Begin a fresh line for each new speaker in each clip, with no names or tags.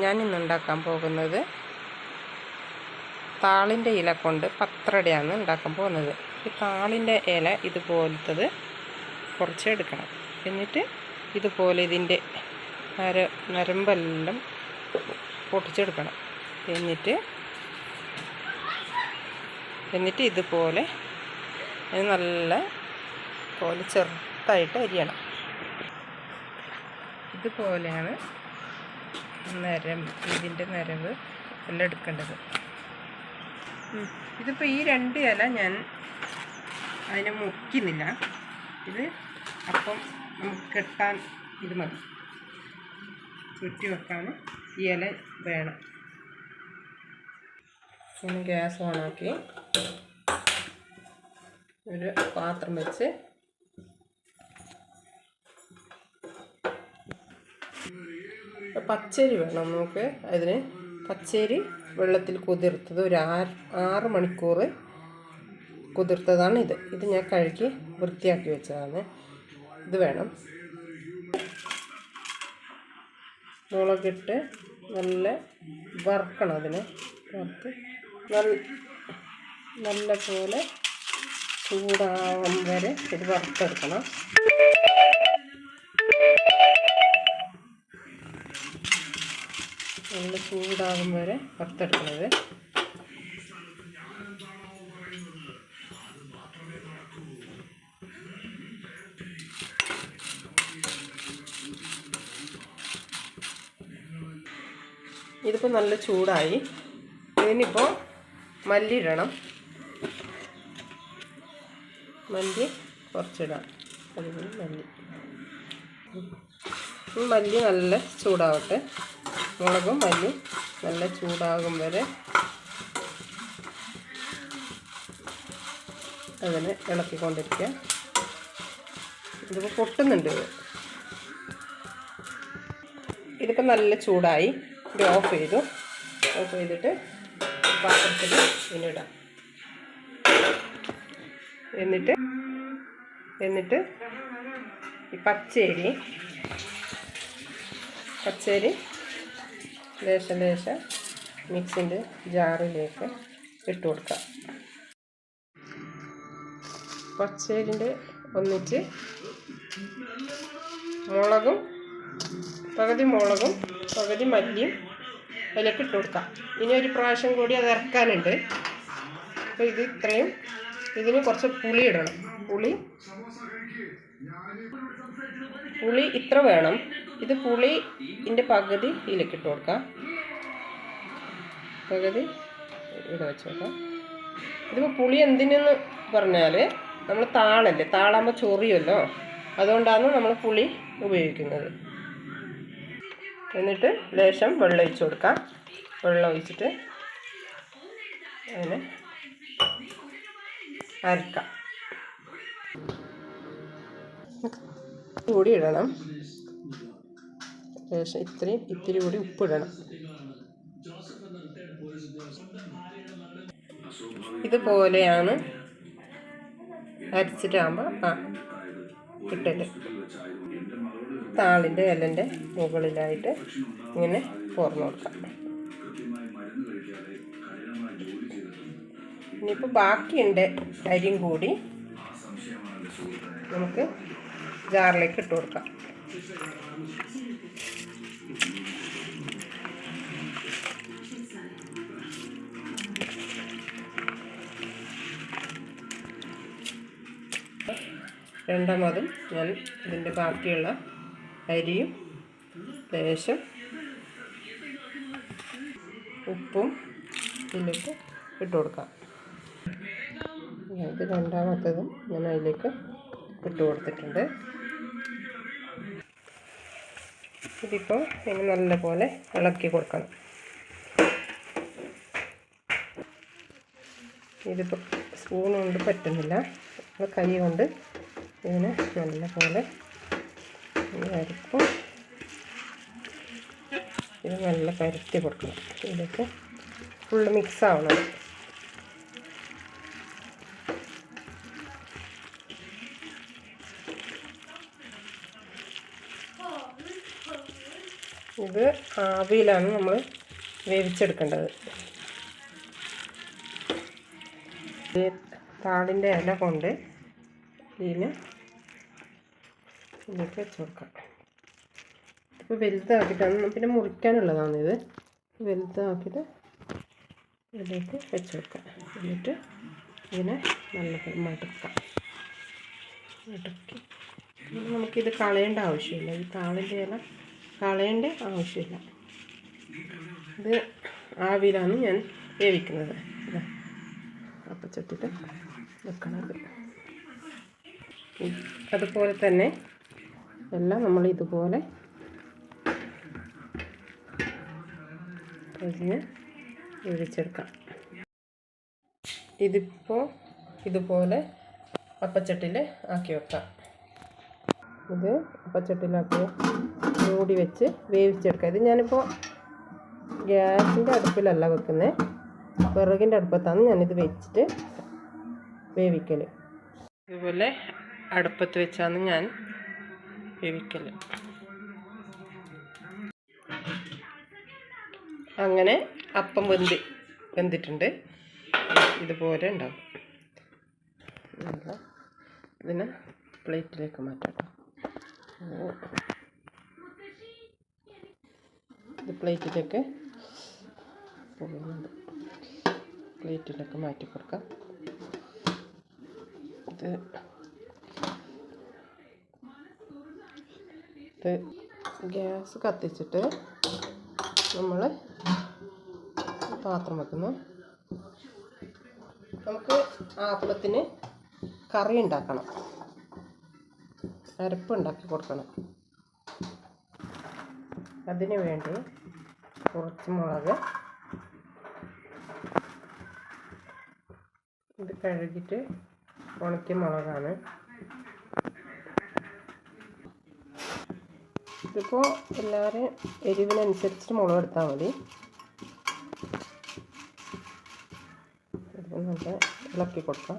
ഞാൻ ഇന്ന് ഉണ്ടാക്കാൻ പോകുന്നത് താളിൻ്റെ ഇല കൊണ്ട് പത്രടയാണ് ഉണ്ടാക്കാൻ പോകുന്നത്. ഈ താളിൻ്റെ ഇല ഇതുപോലത്തത് കുറച്ച് എടുക്കണം. എന്നിട്ട് ഇതുപോലെ ഇതിൻ്റെ നരമ്പെല്ലാം പൊട്ടിച്ചെടുക്കണം. എന്നിട്ട് ഇതുപോലെ നല്ല പോലെ ചെറുതായിട്ട് അരിയണം. ഇതുപോലെയാണ് ഇതിൻ്റെ നരവ് എല്ലാം എടുക്കേണ്ടത്. ഇതിപ്പോൾ ഈ രണ്ട് ഇല ഞാൻ അതിനെ മുറിക്കുന്നില്ല. ഇത് അപ്പം നമുക്ക് കെട്ടാൻ ഇത് മതി, ചുറ്റി വെക്കാൻ ഈ ഇല വേണം. ഇനി ഗ്യാസ് ഓണാക്കി ഒരു പാത്രം വെച്ച് പച്ചരി വേണം നമുക്ക്. അതിന് പച്ചരി വെള്ളത്തിൽ കുതിർത്തത് ഒരു 6 മണിക്കൂർ കുതിർത്തതാണ് ഇത് ഞാൻ കഴുകി വൃത്തിയാക്കി വെച്ചതാണ്. ഇത് വേണം. മുളകിട്ട് നല്ല വറുക്കണം. അതിനെ വറുത്ത് നല്ല പോലെ ചൂടാവാൻ വരെ ഇത് വറുത്തെടുക്കണം. നല്ല ചൂടാകും വരെ വറുത്തെടുക്കുന്നത്. ഇതിപ്പോൾ നല്ല ചൂടായി. ഇതിനിപ്പോൾ മല്ലി ഇടണം. മല്ലി കുറച്ചിടാം. മല്ലി നല്ല ചൂടാവട്ടെ. മുളകും മല്ലി നല്ല ചൂടാകും വരെ അതിനെ ഇളക്കിക്കൊണ്ടിരിക്കുക. ഇതിപ്പോൾ പൊട്ടുന്നുണ്ട്. ഇതിപ്പോൾ നല്ല ചൂടായി. ഇത് ഓഫ് ചെയ്തിട്ട് പാത്രത്തിൽ ഇടാം. എന്നിട്ട് ഈ പച്ചരി ലേശം മിക്സിൻ്റെ ജാറിലേക്ക് ഇട്ട് കൊടുക്കാം. പച്ചരിൻ്റെ ഒന്നിച്ച് പകുതി മുളകും പകുതി മല്ലിയും അതിലേക്ക് ഇട്ട് കൊടുക്കാം. ഇനി ഒരു പ്രാവശ്യം കൂടി അത് ഇറക്കാനുണ്ട്. അപ്പോൾ ഇതിന് കുറച്ച് പുളി ഇടണം. പുളി ഇത്ര വേണം. ഇത് പുളിൻ്റെ പകുതി ഇതിലേക്ക് ഇട്ട് കൊടുക്കാം. പകുതി ഇവിടെ വെച്ച് നോക്കാം. ഇതിപ്പോൾ പുളി എന്തിനെന്ന് പറഞ്ഞാൽ നമ്മൾ താളാകുമ്പോൾ ചൊറിയുമല്ലോ, അതുകൊണ്ടാണ് നമ്മൾ പുളി ഉപയോഗിക്കുന്നത്. എന്നിട്ട് ലേശം വെള്ളം ഒഴിച്ച് കൊടുക്കാം. വെള്ളം ഒഴിച്ചിട്ട് അതിനെ അരക്കാം. കൂടി ഇടണം. ലേശം ഇത്തിരി കൂടി ഉപ്പിടണം. ഇതുപോലെയാണ് അരച്ചിട്ടാകുമ്പോൾ കിട്ടല്. താളിൻ്റെ ഇലൻ്റെ മുകളിലായിട്ട് ഇങ്ങനെ തുറന്നു കൊടുക്കാം. ഇനിയിപ്പോൾ ബാക്കിയുണ്ട് അരിയും കൂടി നമുക്ക് ജാറിലേക്ക് ഇട്ട് കൊടുക്കാം. രണ്ടാമതും ഞാൻ ഇതിൻ്റെ ബാക്കിയുള്ള അരിയും ലേശം ഉപ്പും ഇതിലേക്ക് ഇട്ട് കൊടുക്കാം. ഇത് രണ്ടാമത്തതും ഞാൻ അതിലേക്ക് ഇട്ട് കൊടുത്തിട്ടുണ്ട്. ഇതിപ്പോൾ ഇനി നല്ലപോലെ ഇളക്കി കൊടുക്കണം. ഇതിപ്പോൾ സ്പൂൺ കൊണ്ട് പറ്റുന്നില്ല, കൈ കൊണ്ട് ഇതിനെ നല്ലപോലെ അരക്കും. ഇത് നല്ല പരത്തി കൊടുക്കണം. ഇതിലേക്ക് ഫുള്ള് മിക്സ് ആവണം. ഇത് ആവിയിലാണ് നമ്മൾ വേവിച്ചെടുക്കേണ്ടത്. താളിൻ്റെ ഇല കൊണ്ട് ഇതിലേക്ക് വെച്ച് കൊടുക്കാം. ഇപ്പോൾ വലുതാക്കിയിട്ടാണ്, പിന്നെ മുറിക്കാനുള്ളതാണ് ഇത്. വലുതാക്കിയിട്ട് ഇതിലേക്ക് വെച്ച് കൊടുക്കാം. എന്നിട്ട് ഇതിനെ നല്ലപോലെ മടക്കി നമുക്കിത് കളയേണ്ട ആവശ്യമില്ല. ഈ താളിൻ്റെ ഇല കളയേണ്ട ആവശ്യമില്ല. ഇത് ആവിയിലാണ് ഞാൻ വേവിക്കുന്നത്. അപ്പച്ചട്ടിട്ട് വെക്കണത്. അതുപോലെ തന്നെ എല്ലാം നമ്മൾ ഇതുപോലെ ഇതിനെ വേവിച്ചെടുക്കാം. ഇതിപ്പോൾ ഇതുപോലെ അപ്പച്ചട്ടിയിൽ ആക്കി വെക്കാം. ഇത് അപ്പച്ചട്ടിയിലാക്കി മൂടി വെച്ച് വേവിച്ചെടുക്കാം. ഇത് ഞാനിപ്പോൾ ഗ്യാസിൻ്റെ അടുപ്പിലല്ല വെക്കുന്നത്, വിറകിൻ്റെ അടുപ്പത്താണ് ഞാനിത് വെച്ചിട്ട് വേവിക്കൽ. ഇതുപോലെ അടുപ്പത്ത് വെച്ചാണ് ഞാൻ വേവിക്കൽ. അങ്ങനെ അപ്പം വെന്തിട്ടുണ്ട്. ഇതുപോലെ ഉണ്ടാവും. ഇതിനെ പ്ലേറ്റിലേക്ക് മാറ്റാം. ഇത് പ്ലേറ്റിലേക്ക് മാറ്റി കൊടുക്കാം. ഇത് ഗ്യാസ് കത്തിച്ചിട്ട് നമ്മൾ പാത്രം വെക്കുന്നു. നമുക്ക് അപ്പത്തിന് കറി ഉണ്ടാക്കണം, അരപ്പ് ഉണ്ടാക്കി കൊടുക്കണം. അതിന് വേണ്ടി കുറച്ച് മുളക്, ഇത് കഴുകിയിട്ട് ഉണക്കിയ മുളകാണ്. ഇതിപ്പോൾ എല്ലാവരും എരിവിനനുസരിച്ചിട്ട് മുളക് എടുത്താൽ മതി. ഇതിപ്പോൾ നല്ല ഇളക്കി കൊടുക്കാം.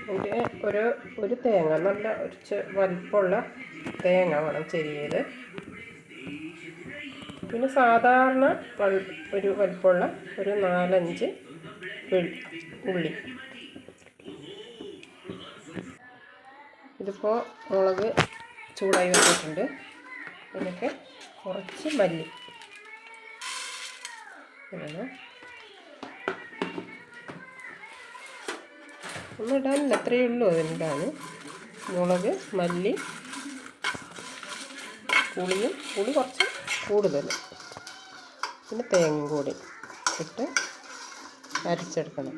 ഇതിൻ്റെ ഒരു തേങ്ങ, നല്ല വലിപ്പമുള്ള തേങ്ങ വേണം ചെറിയത്. പിന്നെ സാധാരണ ഒരു വലിപ്പമുള്ള ഒരു 4-5 ഉള്ളി. ഇതിപ്പോൾ മുളക് ചൂടായി വന്നിട്ടുണ്ട്. ഇതിനൊക്കെ കുറച്ച് മല്ലി ഒന്നും ഇടാനില്ല, അത്രയേ ഉള്ളൂ. അതിനിടാണ് മുളക്, മല്ലി, പുളി കുറച്ച് കൂടുതൽ, പിന്നെ തേങ്ങയും കൂടി ഇട്ട് അരച്ചെടുക്കണം.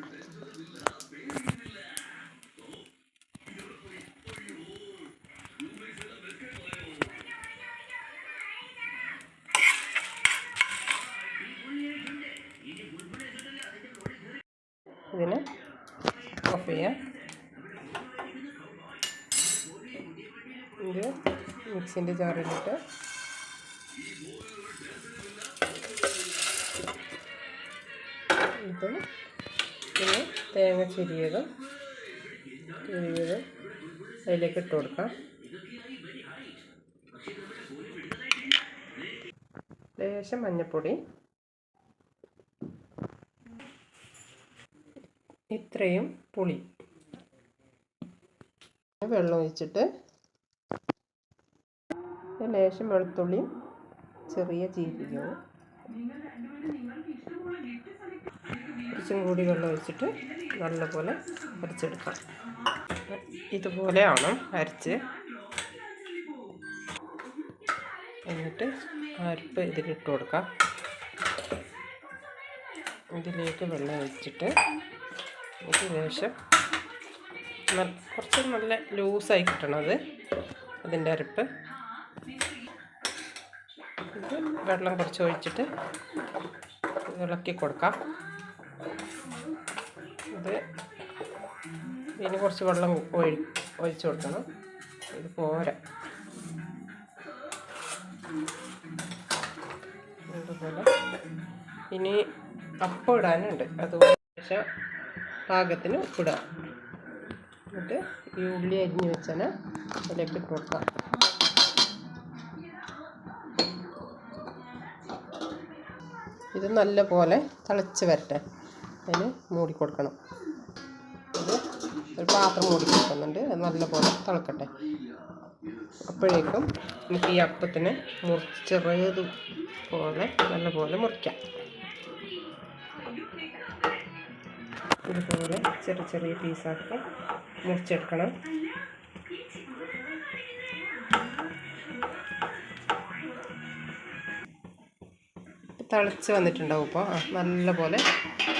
ഇതിനെ ഓഫ് ചെയ്യാം. ഇത് മിക്സിൻ്റെ ജാറിലിട്ട് ഇതും പിന്നെ തേങ്ങ ചിരിയതും അതിലേക്ക് ഇട്ട് കൊടുക്കാം. ലേശം മഞ്ഞൾപ്പൊടി, ഇത്രയും പുളി, വെള്ളം ഒഴിച്ചിട്ട് ലേശം വെളുത്തുള്ളിയും ചെറിയ ജീരകവും കുറച്ചും കൂടി വെള്ളം ഒഴിച്ചിട്ട് നല്ലപോലെ അരച്ചെടുക്കാം. ഇതുപോലെ ആവണം അരച്ച്. എന്നിട്ട് അരപ്പ് ഇതിലിട്ട് കൊടുക്കാം. ഇതിലേക്ക് വെള്ളം ഒഴിച്ചിട്ട് ഇത് ലേശം കുറച്ച് നല്ല ലൂസായി കിട്ടണത് അതിൻ്റെ അരപ്പ്. ഇത് വെള്ളം കുറച്ച് ഒഴിച്ചിട്ട് ഇളക്കി കൊടുക്കാം. ഇതിന് കുറച്ച് വെള്ളം ഒഴിച്ച് കൊടുക്കണം. ഇത് പോരാ. അതുപോലെ ഇനി അപ്പം ഇടാനുണ്ട്. അതുപോലെ ആവശ്യം പാകത്തിന് ഉപ്പിടുക. എന്നിട്ട് ഈ ഉള്ളി അരിഞ്ഞ് വെച്ചാൽ അതിലേക്ക് ഇട്ട് കൊടുക്കാം. ഇത് നല്ല പോലെ തിളച്ച് വരട്ടെ. അതിന് മൂടി കൊടുക്കണം. ഇത് ഒരു പാത്രം മൂടി കൊടുക്കുന്നുണ്ട്. അത് നല്ല പോലെ തിളക്കട്ടെ. അപ്പോഴേക്കും നമുക്ക് ഈ അപ്പത്തിന് ചെറിയത് പോലെ നല്ല പോലെ മുറിക്കാം. ഇതുപോലെ ചെറിയ ചെറിയ പീസാക്കി മുറിച്ചെടുക്കണം. തിളച്ച് വന്നിട്ടുണ്ടാവും. ഇപ്പോൾ നല്ല പോലെ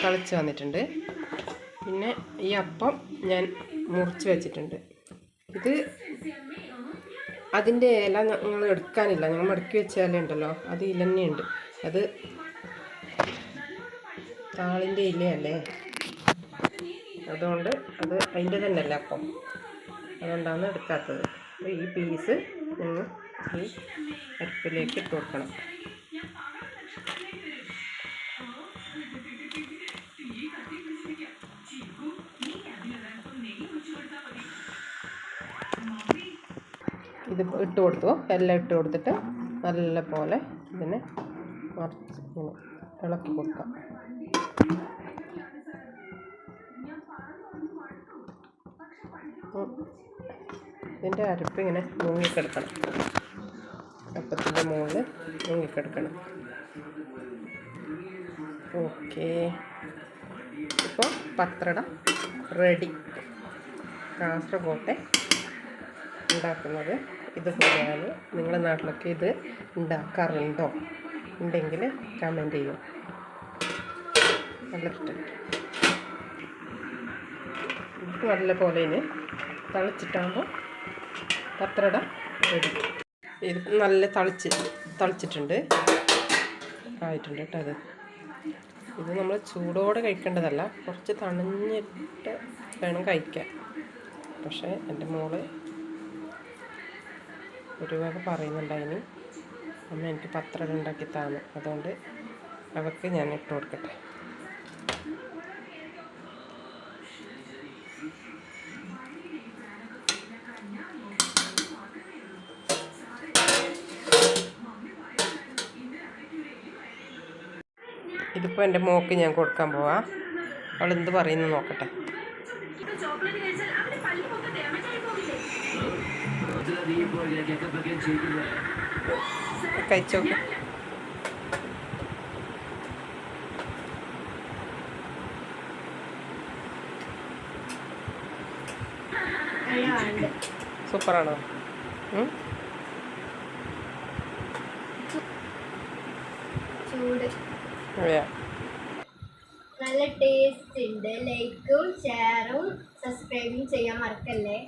തിളച്ച് വന്നിട്ടുണ്ട്. പിന്നെ ഈ അപ്പം ഞാൻ മുറിച്ച് വെച്ചിട്ടുണ്ട്. ഇത് അതിൻ്റെ ഇല ഞങ്ങൾ എടുക്കാനില്ല. ഞങ്ങൾ മടക്കി വെച്ച ഇല ഉണ്ടല്ലോ, അത് ഇല തന്നെയുണ്ട്. അത് താളിൻ്റെ ഇലയല്ലേ, അതുകൊണ്ട് അത് അതിൻ്റെ തന്നെയല്ല അപ്പം, അതുകൊണ്ടാണ് എടുക്കാത്തത്. ഈ പീസ് നിങ്ങൾ ഈ അരിപ്പിലേക്ക് ഇട്ട് കൊടുക്കണം. ഇത് ഇട്ട് കൊടുത്തു. എല്ലാം ഇട്ട് കൊടുത്തിട്ട് നല്ല പോലെ ഇതിനെ മറിച്ച് ഇങ്ങനെ ഇളക്കി കൊടുക്കാം. ഇതിൻ്റെ അരപ്പ് ഇങ്ങനെ മുങ്ങിക്കെടുക്കണം. അപ്പത്തിൻ്റെ മുകളിൽ മുങ്ങിക്കെടുക്കണം. ഓക്കെ, ഇപ്പോൾ പത്രട റെഡി. കാസർഗോട്ടെ ഉണ്ടാക്കുന്നത് ഇതുപോലെയാണ്. നിങ്ങളുടെ നാട്ടിലൊക്കെ ഇത് ഉണ്ടാക്കാറുണ്ടോ? ഉണ്ടെങ്കിൽ കമൻറ്റ് ചെയ്യും. നല്ല ഇഷ്ടം. ഇത് നല്ല പോലെ ഇനി തിളച്ചിട്ടാകുമ്പോൾ പത്രട റെഡി. ഇത് നല്ല തിളച്ചിട്ടുണ്ട്, ആയിട്ടുണ്ട് കേട്ടോ. ഇത് നമ്മൾ ചൂടോടെ കഴിക്കേണ്ടതല്ല, കുറച്ച് തണിഞ്ഞിട്ട് വേണം കഴിക്കാൻ. പക്ഷേ എൻ്റെ മോള് ഒരു വക പറയുന്നുണ്ടായിന്, അമ്മ എനിക്ക് പത്രട ഉണ്ടാക്കി താന്നു. അതുകൊണ്ട് അവൾക്ക് ഞാൻ ഇട്ട് കൊടുക്കട്ടെ. ഇതിപ്പോൾ എൻ്റെ മോക്ക് ഞാൻ കൊടുക്കാൻ പോവാം. അവൾ എന്ത് പറയുന്നു നോക്കട്ടെ. കഴിച്ചോക്കെ. സൂപ്പറാണോ?
നല്ല ടേസ്റ്റ് ഉണ്ട്. ലൈക്കും ഷെയറും സബ്സ്ക്രൈബും ചെയ്യാൻ മറക്കല്ലേ.